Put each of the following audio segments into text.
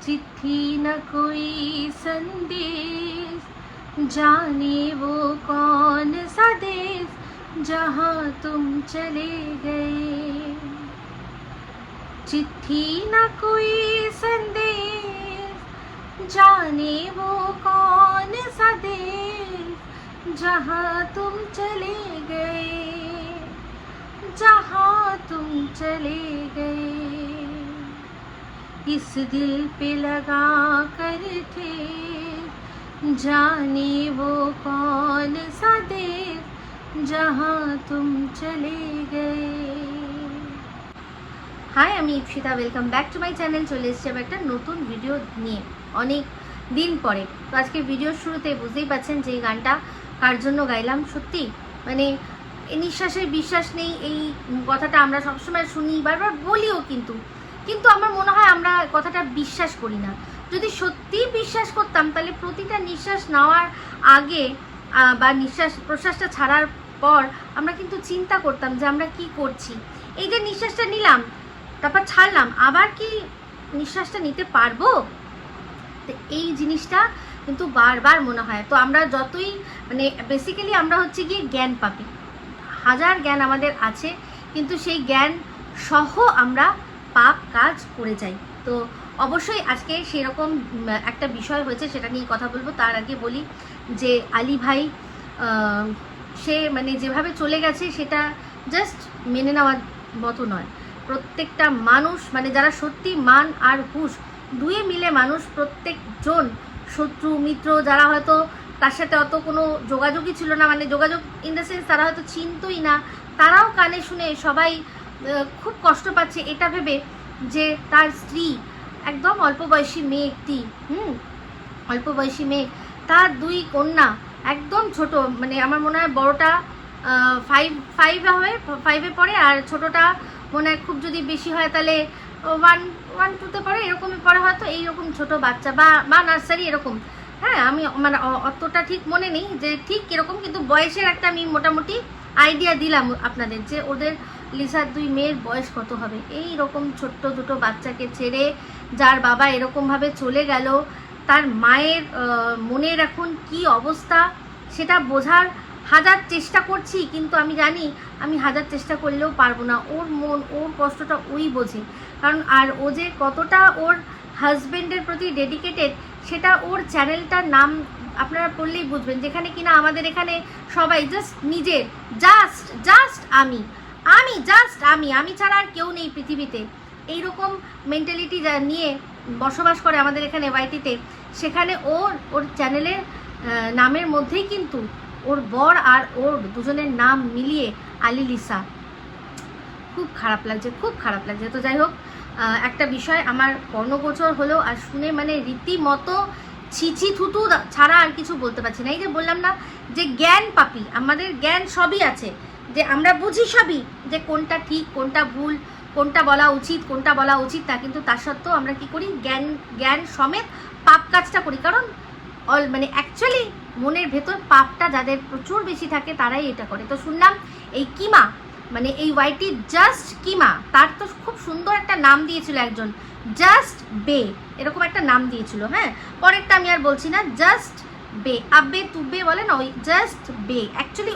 चिट्ठी न कोई संदेश, जाने वो कौन सा देश जहाँ तुम चले गए। चिट्ठी न कोई संदेश, जाने वो कौन सा देश जहाँ तुम चले गए, जहाँ तुम चले गए। इस दिल पे लगा कर थे, जाने वो कौन सा देश जहाँ तुम चले गए। हाय, আমি Ipsita, welcome back to my channel. চলে এসেছি আবার একটা নতুন ভিডিও নিয়ে অনেক দিন পরে। তো আজকে ভিডিওর শুরুতে বুঝতেই পাচ্ছেন যে এই গানটা কার জন্য গাইলাম। সত্যি মানে নিঃশ্বাসের বিশ্বাস নেই, এই কথাটা আমরা সবসময় শুনি, বারবার বলিও, কিন্তু আমার মনে হয় আমরা কথাটা বিশ্বাস করি না। যদি সত্যিই বিশ্বাস করতাম তাহলে প্রতিটা নিঃশ্বাস নেওয়ার আগে বা নিঃশ্বাস প্রশ্বাসটা ছাড়ার পর আমরা কিন্তু চিন্তা করতাম যে আমরা কি করছি। এই যে নিঃশ্বাসটা নিলাম, তারপর ছাড়লাম, আবার কি নিঃশ্বাসটা নিতে পারবো? তো এই জিনিসটা কিন্তু বারবার মনে হয়। তো আমরা যতই মানে বেসিক্যালি আমরা হচ্ছে গিয়ে জ্ঞান পাপী, হাজার জ্ঞান আমাদের আছে, কিন্তু সেই জ্ঞান সহ আমরা পাপ কাজ করে যাই। তো অবশ্যই আজকে সেরকম একটা বিষয় হয়েছে, সেটা নিয়ে কথা বলবো। তার আগে বলি যে আলী ভাই সে মানে যেভাবে চলে গেছে সেটা জাস্ট মেনে নেওয়ার মতো নয়। প্রত্যেকটা মানুষ মানে যারা সত্যি মান আর হুঁশ দুয়ে মিলে মানুষ, প্রত্যেকজন শত্রু মিত্র যারা হয়তো তার সাথে অত কোনো যোগাযোগই ছিল না, মানে যোগাযোগ ইন দ্য সেন্স তারা হয়তো চিনতই না, তারাও কানে শুনে সবাই খুব কষ্ট পাচ্ছে এটা ভেবে যে তার স্ত্রী একদম অল্প বয়সী মেয়ে, একটি অল্প বয়সী মেয়ে, তার দুই কন্যা একদম ছোট, মানে আমার মনে হয় বড়টা ফাইভে পড়ে, আর ছোটটা মনে হয় খুব যদি বেশি হয় তাহলে ওয়ান টুতে পড়ে, এরকমই পড়ে হয়তো, এইরকম ছোট বাচ্চা বা নার্সারি এরকম। হ্যাঁ, আমি মানে অতটা ঠিক মনে নেই যে ঠিক কীরকম, কিন্তু বয়সের একটা আমি মোটামুটি আইডিয়া দিলাম আপনাদের যে ওদের লিসার দুই মেয়ের বয়স কত হবে। এই রকম ছোট্ট দুটো বাচ্চাকে ছেড়ে যার বাবা এরকমভাবে চলে গেল, তার মায়ের মনের এখন কি অবস্থা সেটা বোঝার হাজার চেষ্টা করছি, কিন্তু আমি জানি আমি হাজার চেষ্টা করলেও পারবো না। ওর মন, ওর কষ্টটা ওই বোঝে। কারণ আর ও যে কতটা ওর হাজব্যান্ডের প্রতি ডেডিকেটেড সেটা ওর চ্যানেলটার নাম আপনারা পড়লেই বুঝবেন, যেখানে কিনা আমাদের এখানে সবাই জাস্ট নিজের জাস্ট আমি ছাড়া আর কেউ নেই পৃথিবীতে, এইরকম মেন্টালিটি নিয়ে বসবাস করে আমাদের এখানে ওয়াইটিতে। সেখানে ওর চ্যানেলের নামের মধ্যেই কিন্তু ওর বর আর ওর দুজনের নাম মিলিয়ে আলী লিসা। খুব খারাপ লাগছে। তো যাই হোক, একটা বিষয় আমার কর্ণগোচর হলো, আর শুনে মানে রীতিমতো ছিছি থুতু ছাড়া আর কিছু বলতে পারছি না। এই যে বললাম না যে জ্ঞান পাপী, আমাদের জ্ঞান সবই আছে, যে আমরা বুঝি সবই, যে কোনটা ঠিক কোনটা ভুল, কোনটা বলা উচিত কোনটা বলা উচিত না, কিন্তু তার সত্ত্বেও আমরা কি করি, জ্ঞান সমেত পাপ কাজটা করি। কারণ মানে অ্যাকচুয়ালি মনের ভেতর পাপটা যাদের প্রচুর বেশি থাকে তারাই এটা করে। তো শুনলাম এই কিমা, মানে এই ওয়াইটি জাস্ট কিমা, তার তো খুব সুন্দর একটা নাম দিয়েছিল একজন, জাস্ট বে, এরকম একটা নাম দিয়েছিল। হ্যাঁ, পরেরটা আমি আর বলছি না, জাস্ট বে, আব্বে তুব্বে বলে না, ওই জাস্ট বে। অ্যাকচুয়ালি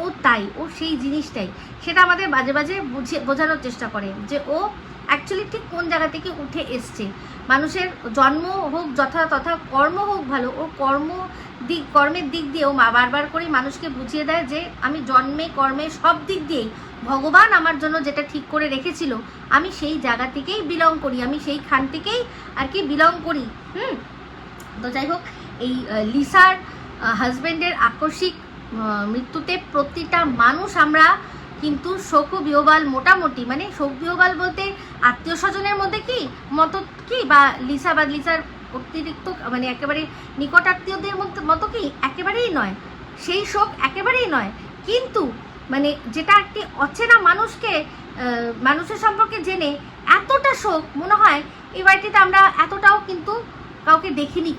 ও তাই, ও সেই জিনিসটাই, সেটা আমাদের বাজে বাজে বোঝানোর চেষ্টা করে যে ও অ্যাকচুয়ালি ঠিক কোন জায়গা থেকে উঠে এসছে। মানুষের জন্ম হোক যথা তথা, কর্ম হোক ভালো, ও কর্মের দিক দিয়ে ও বারবার করে মানুষকে বুঝিয়ে দেয় যে আমি জন্মে কর্মে সব দিক দিয়েই ভগবান আমার জন্য যেটা ঠিক করে রেখেছিল আমি সেই জায়গা থেকেই বিলং করি, আমি সেই খান থেকেই আর কি বিলং করি। তো যাই হোক, এই লিসার হাজব্যান্ডের আকস্মিক মৃত্যুতে প্রতিটা মানুষ আমরা কিন্তু শোক বিহ্বল, মোটামুটি মানে শোক বিহ্বল বলতে আত্মীয় স্বজনের মধ্যে কি বা লিসার অতিরিক্ত মানে একেবারে নিকট আত্মীয়দের মতো কি একেবারেই নয়, সেই শোক একেবারেই নয়, কিন্তু মানে যেটা একটি অচেনা মানুষের সম্পর্কে জেনে এতটা শোক মনে হয় এই বাড়িটিতে আমরা এতটাও কিন্তু কাউকে দেখিনি।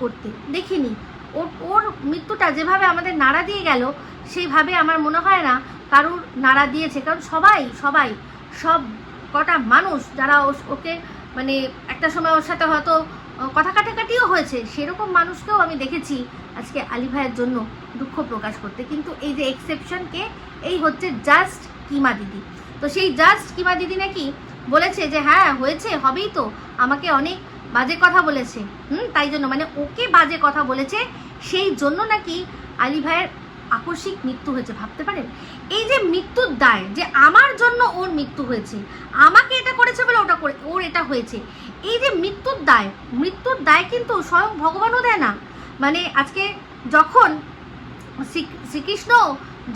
ওর মৃত্যুটা যেভাবে আমাদের নাড়া দিয়ে গেল সেইভাবে আমার মনে হয় না কারুর নাড়া দিয়েছে। কারণ সবাই সব কটা মানুষ যারা ওকে মানে একটা সময় ওর সাথে হয়তো কথা কাটাকাটিও হয়েছে, সেরকম মানুষকেও আমি দেখেছি আজকে আলী ভাইয়ের জন্য দুঃখ প্রকাশ করতে। কিন্তু এই যে এক্সেপশনকে, এই হচ্ছে জাস্ট কিমা দিদি। তো সেই জাস্ট কিমা দিদি নাকি বলেছে যে হ্যাঁ হয়েছে, হবেই তো, আমাকে অনেক বাজে কথা বলেছে, তাই জন্য, মানে ওকে বাজে কথা বলেছে, সেই জন্য নাকি আলী ভাইয়ের আকস্মিক মৃত্যু হয়েছে। ভাবতে পারেন এই যে মৃত্যুর দায়, যে আমার জন্য ওর মৃত্যু হয়েছে, আমাকে এটা করেছে বলে ওটা করে ওর এটা হয়েছে, এই যে মৃত্যুর দায় কিন্তু স্বয়ং ভগবানও দেয় না। মানে আজকে যখন শ্রীকৃষ্ণ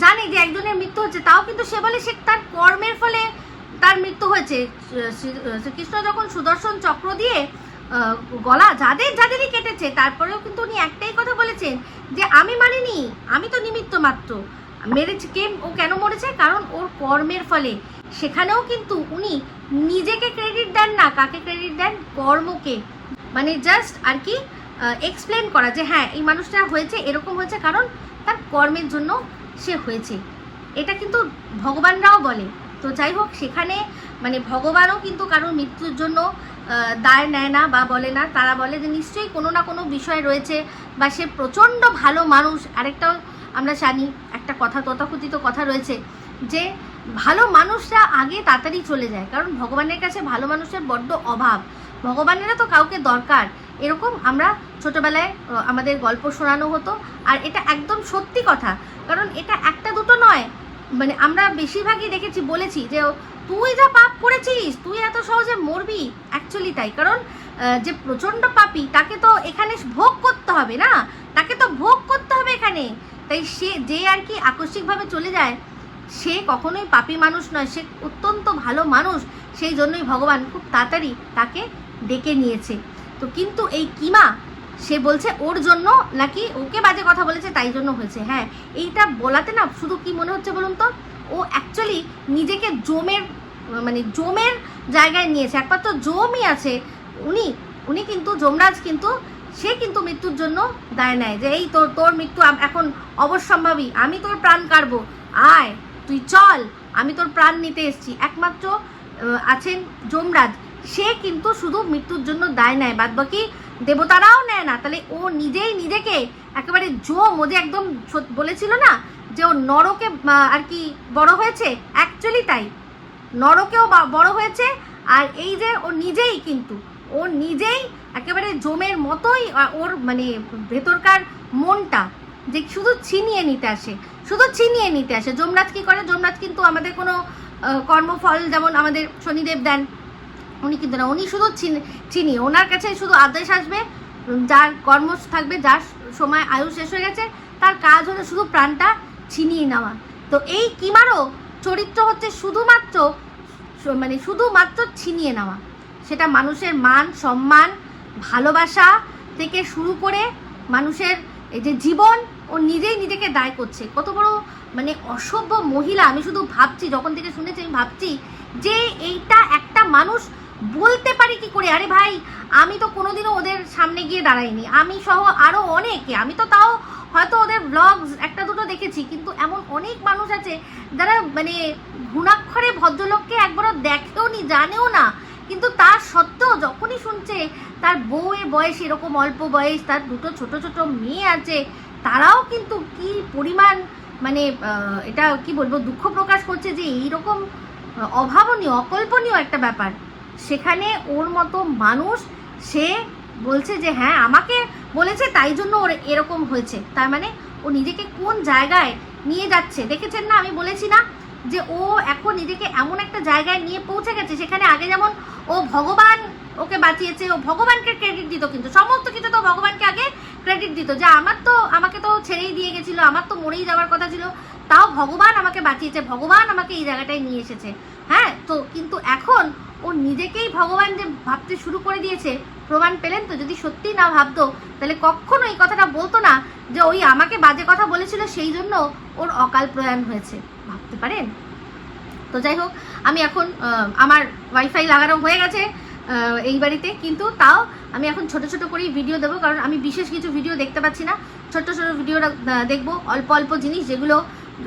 জানে যে একজনের মৃত্যু হচ্ছে, তাও কিন্তু সে বলে সে তার কর্মের ফলে তার মৃত্যু হয়েছে। শ্রীকৃষ্ণ যখন সুদর্শন চক্র দিয়ে গলা যাদেরই কেটেছে, তারপরেও কিন্তু উনি একটাই কথা বলেছেন যে আমি মারিনি, আমি তো নিমিত্ত মাত্র। মেরেছে কে, ও কেন মরেছে? কারণ ওর কর্মের ফলে। সেখানেও কিন্তু উনি নিজেকে ক্রেডিট দেন না, কাকে ক্রেডিট দেন? কর্মকে। মানে জাস্ট আর কি এক্সপ্লেন করা যে হ্যাঁ এই মানুষটা হয়েছে, এরকম হয়েছে কারণ তার কর্মের জন্য সে হয়েছে। এটা কিন্তু ভগবানরাও বলে। তো যাই হোক, সেখানে মানে ভগবানও কিন্তু কারোর মৃত্যুর জন্য দায় নেয় না বা বলে না। তারা বলে যে নিশ্চয়ই কোনো না কোনো বিষয় রয়েছে, বা সে প্রচণ্ড ভালো মানুষ। আরেকটাও আমরা জানি, একটা কথা, তথাকথিত কথা রয়েছে যে ভালো মানুষরা আগে তাড়াতাড়ি চলে যায়, কারণ ভগবানের কাছে ভালো মানুষের বড্ড অভাব, ভগবানেরও তো কাউকে দরকার। এরকম আমরা ছোটোবেলায় আমাদের গল্প শোনানো হতো, আর এটা একদম সত্যি কথা, কারণ এটা একটা দুটো নয়। মানে আমরা বেশিরভাগই দেখেছি, বলেছি যে তুই যা পাপ করেছিস তুই এত সহজে মরবি। অ্যাকচুয়ালি তাই, কারণ যে প্রচণ্ড পাপী তাকে তো এখানে ভোগ করতে হবে না, তাকে তো ভোগ করতে হবে এখানে। তাই সে যে আর কি আকস্মিকভাবে চলে যায়, সে কখনোই পাপী মানুষ নয়, সে অত্যন্ত ভালো মানুষ। সেই জন্যই ভগবান খুব তাড়াতাড়ি তাকে ডেকে নিয়েছে। তো কিন্তু এই কিমা, সে বলছে ওর জন্য নাকি ওকে বাজে কথা বলেছে তাই জন্য হয়েছে। হ্যাঁ, এইটা বলাতে না শুধু কি মনে হচ্ছে বলুন তো, ও অ্যাকচুয়ালি নিজেকে জমের জায়গায় নিয়েছে। একমাত্র জমই আছে, উনি কিন্তু যমরাজ, কিন্তু সে কিন্তু মৃত্যুর জন্য দায় নেয় যে এই তোর মৃত্যু এখন অবশ্যম্ভাবী, আমি তোর প্রাণ কাড়বো, আয় তুই চল, আমি তোর প্রাণ নিতে এসেছি। একমাত্র আছেন যমরাজ, সে কিন্তু শুধু মৃত্যুর জন্য দায় নেয়, বাদ বাকি দেবতারাও নেয় না। তাহলে ও নিজেই নিজেকে একেবারে ও যে একদম বলেছিল না যে ও নরকে আর কি বড় হয়েছে, অ্যাকচুয়ালি তাই, নরকেও বড় হয়েছে। আর এই যে ও নিজেই একেবারে জমের মতোই, ওর মানে ভেতরকার মনটা যে শুধু ছিনিয়ে নিতে আসে। যমরাজ কি করে? যমরাজ কিন্তু আমাদের কোনো কর্মফল যেমন আমাদের শনিদেব দেন, উনি কিন্তু না, উনি শুধু চিনিয়ে, ওনার কাছে শুধু আদেশ আসবে, যার কর্ম থাকবে, যার সময় আয়ু শেষ হয়ে গেছে, তার কাজ হলো শুধু প্রাণটা ছিনিয়ে নেওয়া। তো এই কিমারও চরিত্র হচ্ছে শুধুমাত্র ছিনিয়ে নেওয়া। সেটা মানুষের মান সম্মান ভালোবাসা থেকে শুরু করে মানুষের এই যে জীবন, ও নিজেই নিজেকে দায় করছে। কত বড় মানে অসভ্য মহিলা। আমি শুধু ভাবছি, যখন থেকে শুনেছি আমি ভাবছি যে এইটা একটা মানুষ বলতে পারি কি করে? আরে ভাই, আমি তো কোনোদিনও ওদের সামনে গিয়ে দাঁড়াইনি, আমি সহ আরও অনেকে, আমি তো তাও হয়তো ওদের ব্লগস একটা দুটো দেখেছি, কিন্তু এমন অনেক মানুষ আছে যারা মানে ঘুণাক্ষরে ভদ্রলোককে একবারও দেখেও নি, জানেও না, কিন্তু তার সত্ত্বেও যখনই শুনছে তার বউয়ের বয়স এরকম অল্প বয়স, তার দুটো ছোট ছোট মেয়ে আছে, তারাও কিন্তু কি পরিমাণ মানে এটা কি বলবো, দুঃখ প্রকাশ করছে যে এইরকম অভাবনীয় অকল্পনীয় একটা ব্যাপার। সেখানে ওর মতো মানুষ, সে বলছে যে হ্যাঁ আমাকে বলেছে তাই জন্য ওর এরকম হয়েছে। তার মানে ও নিজেকে কোন জায়গায় নিয়ে যাচ্ছে দেখেছেন না? আমি বলেছি না যে ও এখন নিজেকে এমন একটা জায়গায় নিয়ে পৌঁছে গেছে, সেখানে আগে যেমন ও ভগবান ওকে বাঁচিয়েছে, ও ভগবানকে ক্রেডিট দিত, কিন্তু সমস্ত কিছু তো ভগবানকে আগে ক্রেডিট দিত যে আমাকে তো ছেড়েই দিয়ে গেছিলো, আমার তো মরেই যাওয়ার কথা ছিল, তাও ভগবান আমাকে বাঁচিয়েছে, ভগবান আমাকে এই জায়গাটায় নিয়ে এসেছে। হ্যাঁ, তো কিন্তু এখন ও নিজেকেই ভগবান যে ভাবতে শুরু করে দিয়েছে, প্রমাণ পেলেন তো? যদি সত্যি না ভাবতো তাহলে কখনো এই কথাটা বলতো না যে ওই আমাকে বাজে কথা বলেছিল সেই জন্য ওর অকাল প্রয়াণ হয়েছে। ভাবতে পারেন? তো যাই হোক, আমি এখন আমার ওয়াইফাই লাগানো হয়ে গেছে এই বাড়িতে, কিন্তু তাও আমি এখন ছোট ছোট করেই ভিডিও দেবো, কারণ আমি বিশেষ কিছু ভিডিও দেখতে পাচ্ছি না। ছোট ছোট ভিডিও দেখবো, অল্প অল্প জিনিস যেগুলো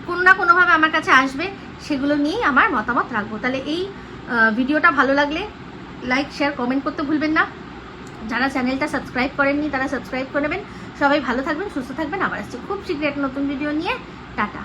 কোনো না কোনোভাবে আমার কাছে আসবে, সেগুলো নিয়েই আমার মতামত রাখবো। তাহলে এই ভিডিওটা ভালো লাগলে লাইক শেয়ার কমেন্ট করতে ভুলবেন না। যারা চ্যানেলটা সাবস্ক্রাইব করেননি তারা সাবস্ক্রাইব করে নেবেন। সবাই ভালো থাকবেন, সুস্থ থাকবেন। আবার আসছি খুব শীঘ্রই একটা নতুন ভিডিও নিয়ে। টাটা।